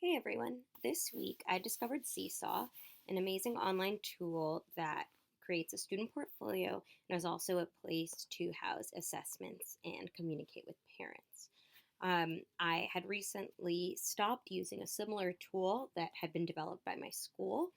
Hey everyone, this week I discovered Seesaw, an amazing online tool that creates a student portfolio and is also a place to house assessments and communicate with parents. I had recently stopped using a similar tool that had been developed by my school,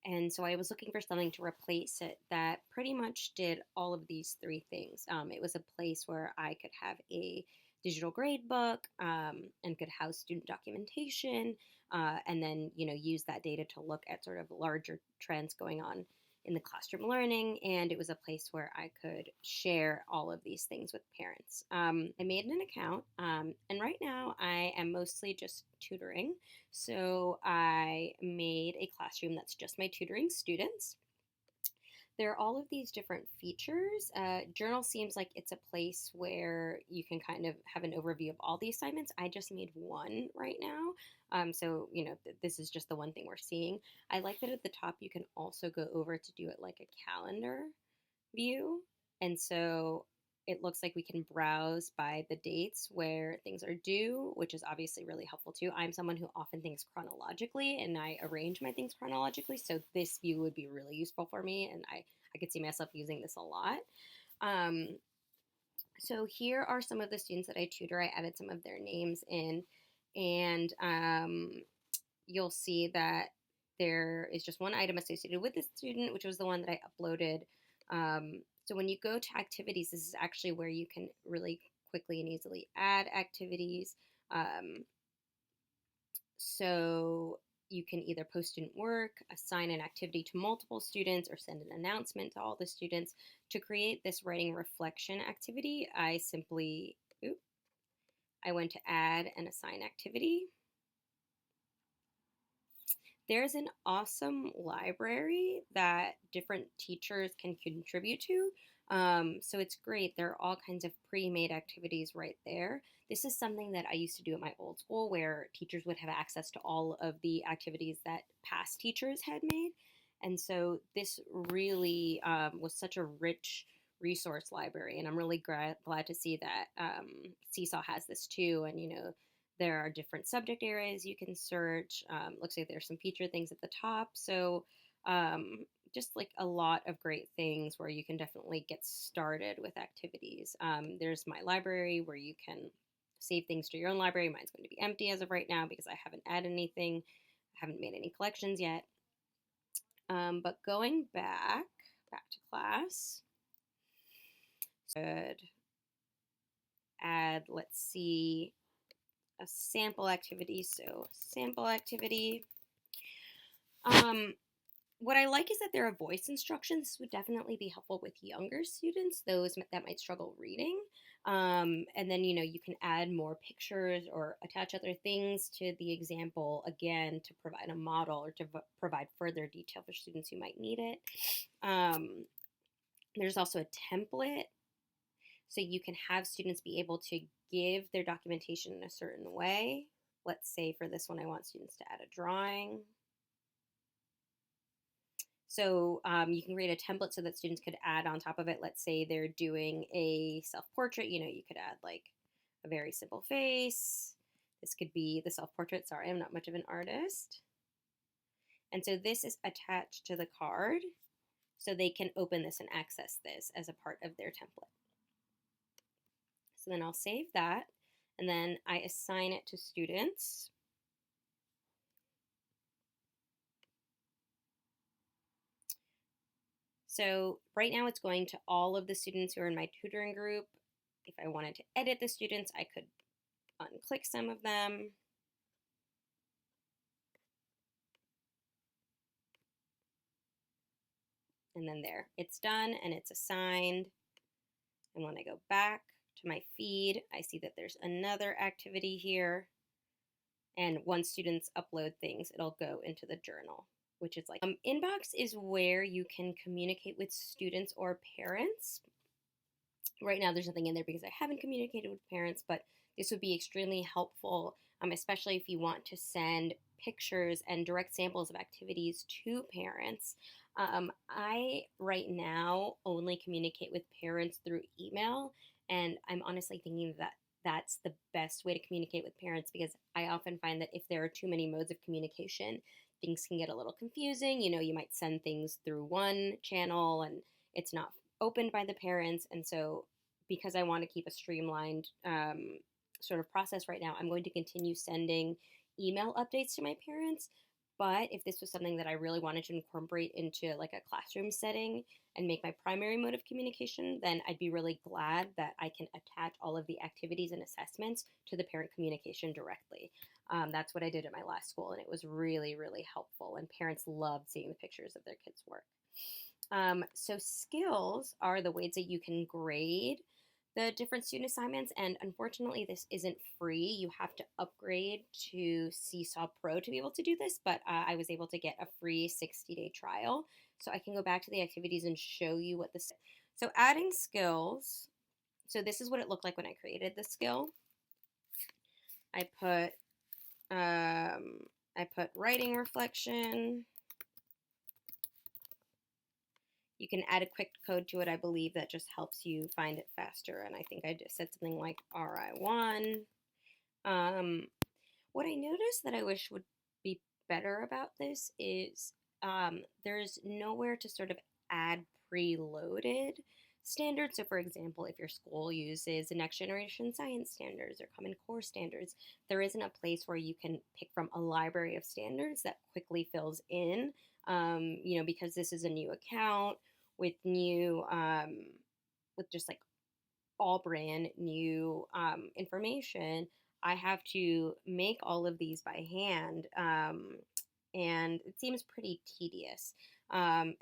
and so I was looking for something to replace it that pretty much did all of these three things. It was a place where I could have a digital grade book and could house student documentation, and then use that data to look at sort of larger trends going on in the classroom learning. And it was a place where I could share all of these things with parents. I made an account, and right now I am mostly just tutoring. So I made a classroom that's just my tutoring students. There are all of these different features. Journal seems like it's a place where you can kind of have an overview of all the assignments. I just made one right now. This is just the one thing we're seeing. I like that at the top you can also go over to do it like a calendar view. And so it looks like we can browse by the dates where things are due, which is obviously really helpful too. I'm someone who often thinks chronologically and I arrange my things chronologically. So this view would be really useful for me. And I could see myself using this a lot. Um, so here are some of the students that I tutor. I added some of their names in, and you'll see that there is just one item associated with the student, which was the one that I uploaded. So when you go to activities, this is actually where you can really quickly and easily add activities. So you can either post student work, assign an activity to multiple students, or send an announcement to all the students. To create this writing reflection activity, I went to add and assign activity. There's an awesome library that different teachers can contribute to. So it's great. There are all kinds of pre-made activities right there. This is something that I used to do at my old school where teachers would have access to all of the activities that past teachers had made. And so this really was such a rich resource library. And I'm really glad to see that Seesaw has this too. And, there are different subject areas you can search. Looks like there's some feature things at the top. So just like a lot of great things where you can definitely get started with activities. There's my library where you can save things to your own library. Mine's going to be empty as of right now because I haven't added anything. I haven't made any collections yet. But going back to class, good. Add, let's see, a sample activity. So sample activity. What I like is that there are voice instructions. This would definitely be helpful with younger students, those that might struggle reading. And then, you can add more pictures or attach other things to the example, again, to provide a model or to provide further detail for students who might need it. There's also a template. So you can have students be able to give their documentation in a certain way. Let's say for this one, I want students to add a drawing. So you can create a template so that students could add on top of it. Let's say they're doing a self-portrait. You could add like a very simple face. This could be the self-portrait. Sorry, I'm not much of an artist. And so this is attached to the card so they can open this and access this as a part of their template. So then I'll save that, and then I assign it to students. So right now it's going to all of the students who are in my tutoring group. If I wanted to edit the students, I could unclick some of them. And then there, it's done and it's assigned. And when I go back to my feed, I see that there's another activity here. And once students upload things, it'll go into the journal, which is like inbox is where you can communicate with students or parents. Right now, there's nothing in there because I haven't communicated with parents, but this would be extremely helpful, especially if you want to send pictures and direct samples of activities to parents. I right now only communicate with parents through email, and I'm honestly thinking that that's the best way to communicate with parents, because I often find that if there are too many modes of communication, things can get a little confusing. You might send things through one channel and it's not opened by the parents. And so, because I want to keep a streamlined sort of process right now, I'm going to continue sending email updates to my parents. But if this was something that I really wanted to incorporate into like a classroom setting and make my primary mode of communication, then I'd be really glad that I can attach all of the activities and assessments to the parent communication directly. That's what I did at my last school, and it was really, really helpful. And parents loved seeing the pictures of their kids' work. So skills are the ways that you can grade the different student assignments, and unfortunately this isn't free. You have to upgrade to Seesaw Pro to be able to do this, but I was able to get a free 60-day trial, so I can go back to the activities and show you what this. So adding skills, so this is what it looked like when I created the skill. I put writing reflection. You can add a quick code to it, I believe, that just helps you find it faster. And I think I just said something like RI1. What I noticed that I wish would be better about this is there's nowhere to sort of add preloaded standards. So, for example, if your school uses the Next Generation Science Standards or Common Core Standards, there isn't a place where you can pick from a library of standards that quickly fills in. Because this is a new account with with just like all brand new information, I have to make all of these by hand, and it seems pretty tedious,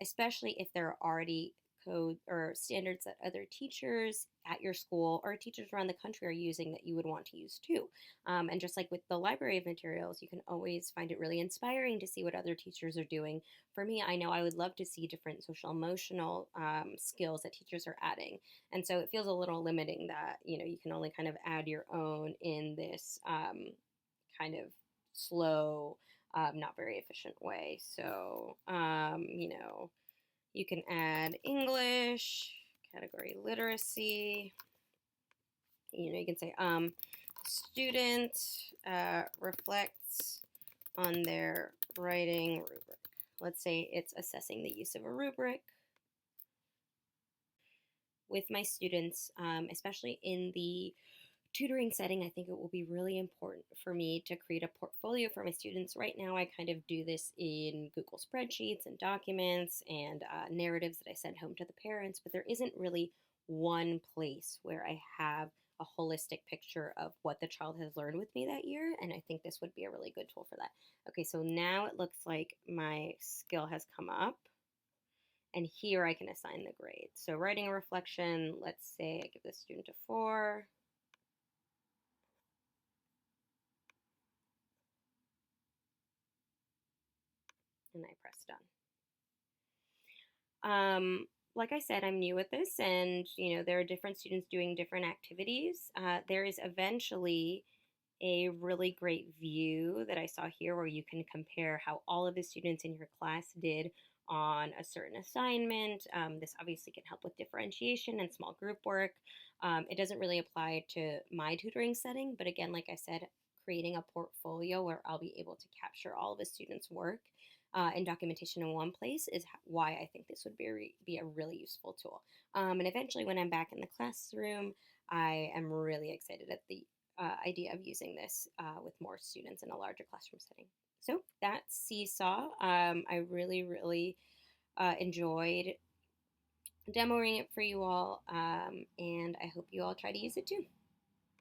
especially if there are already code or standards that other teachers at your school or teachers around the country are using that you would want to use too. And just like with the library of materials, you can always find it really inspiring to see what other teachers are doing. For me, I know I would love to see different social emotional skills that teachers are adding. And so it feels a little limiting that, you can only kind of add your own in this kind of slow, not very efficient way. So, you can add English, category literacy. You can say student reflects on their writing rubric. Let's say it's assessing the use of a rubric. With my students, especially in the tutoring setting, I think it will be really important for me to create a portfolio for my students. Right now, I kind of do this in Google spreadsheets and documents and narratives that I send home to the parents, but there isn't really one place where I have a holistic picture of what the child has learned with me that year, and I think this would be a really good tool for that. Okay, so now it looks like my skill has come up, and here I can assign the grade. So writing a reflection, let's say I give this student a 4. And I press done. Like I said, I'm new at this, and there are different students doing different activities. There is eventually a really great view that I saw here where you can compare how all of the students in your class did on a certain assignment. This obviously can help with differentiation and small group work. It doesn't really apply to my tutoring setting, but again, like I said, creating a portfolio where I'll be able to capture all of the students' work and documentation in one place is why I think this would be a really useful tool. And eventually, when I'm back in the classroom, I am really excited at the idea of using this with more students in a larger classroom setting. So that's Seesaw. I really, really enjoyed demoing it for you all, and I hope you all try to use it too.